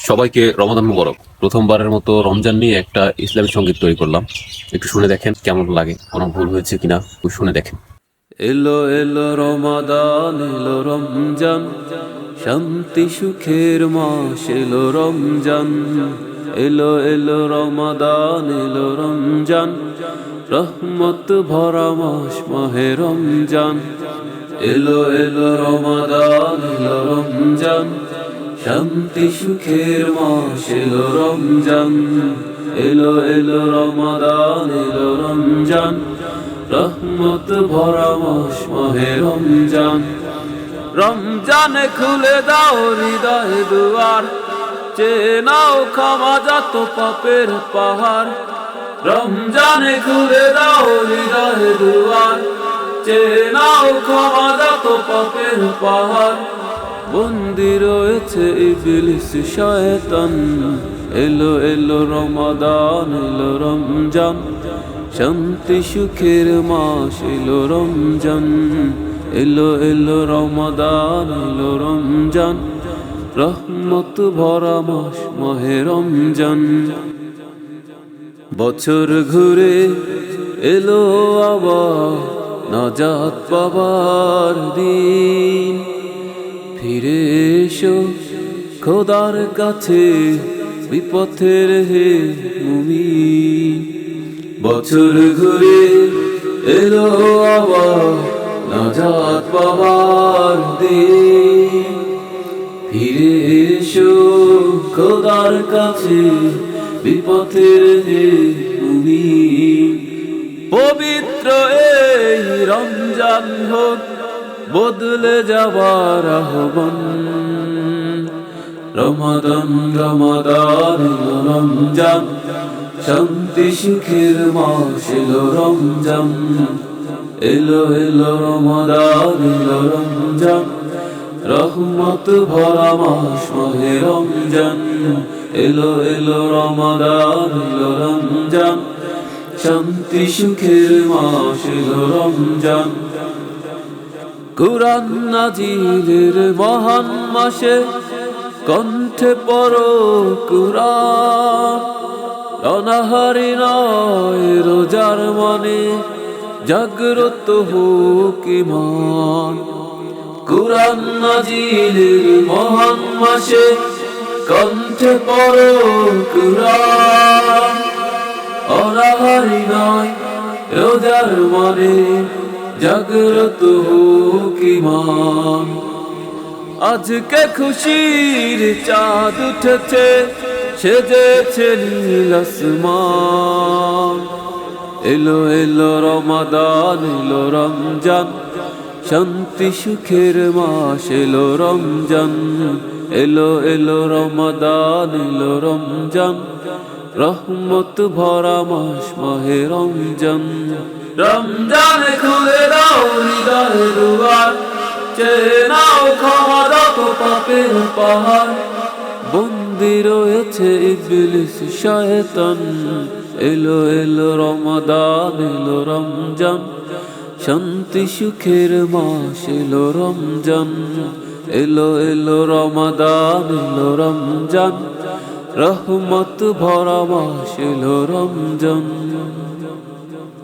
সবাইকে রমাদান মুবারক। প্রথমবারের মতো রমজান নিয়ে একটা ইসলামী সঙ্গীত তৈরি করলাম, একটু শুনে দেখেন কেমন লাগে, কোনো ভুল হয়েছে কিনা শুনে দেখেন। এলো এলো রমাদান, এলো রমজান, শান্তি সুখের মাস এলো রমজান। এলো এলো রমাদান, এলো রমজান, রহমত ভরা মাস মাহে রমজান। এলো এলো রমাদান, এলো রমজান, শান্তি সুখের মাস এলো রমজান। এলো এলো রমাদান, এলো রমজান, রহমত ভরা মাস মাহে রমজান। রমজানে খুলে দাও হৃদয় দুয়ার, চেয়ে নাও ক্ষমা যত পাপের পাহাড়। রমজানে খুলে দাও হৃদয় দুয়ার, চেয়ে নাও ক্ষমা যত পাপের পাহাড়। বন্দী রয়েছে ইবলিস শয়তান, এলো এলো রমাদান, এলো রমজান, শান্তি সুখের মাস এলো রমজান। এলো এলো রমাদান, এলো রমজান, রহমত ভরা মাস মাহে রমজান। বছর ঘুরে এলো আবার নাজাত পাবার দিন, ফিরে এসো খোদার কাছে বিপথের হে মুমিন। বছর ঘুরে এলো আবার নাজাত পাবার দিন, ফিরে এসো খোদার কাছে বিপথের হে মুমিন। পবিত্র এই রমজান হোক বদলে যাবার আহ্বান। রমাদান রমাদান এলো রমজান, শান্তি সুখের মাস এলো রমজান। এলো এলো রমাদান, এলো রমজান, রহমত ভরা মাস মাহে রমজান। এলো এলো রমাদান, এলো রমজান, শান্তি সুখের মাস এলো রমজান। কুরআন নাজিলের মহান মাসে কণ্ঠে পড়ো কুরআন। অনাহারি নয় রোজার মনে জাগ্রত হোক ঈমান। কুরআন নাজিলের মহান মাসে কণ্ঠে পড়ো কুরআন। অনাহারি নয় রোজার মনে জাগ্রত হোক ঈমান। আজকে খুশির চাঁদ উঠেছে, সেজেছে নীল আসমান। এলো এলো রমাদান, এলো রমজান, শান্তি সুখের মাস এলো রমজান। এলো এলো রমাদান, এলো রমজান, রহমত ভরা মাস মাহে রমজান। রমজানে খুলে দাও হৃদয় দুয়ার, চেয়ে নাও ক্ষমা যত পাপের পাহাড়। বন্দী রয়েছে ইবলিস শয়তান, এলো এলো রমাদান, এলো রমজান, শান্তি সুখের মাস এলো রমজান। এলো এলো রমাদান, এলো রমজান, রহমত ভরা মাস এলো রমজান।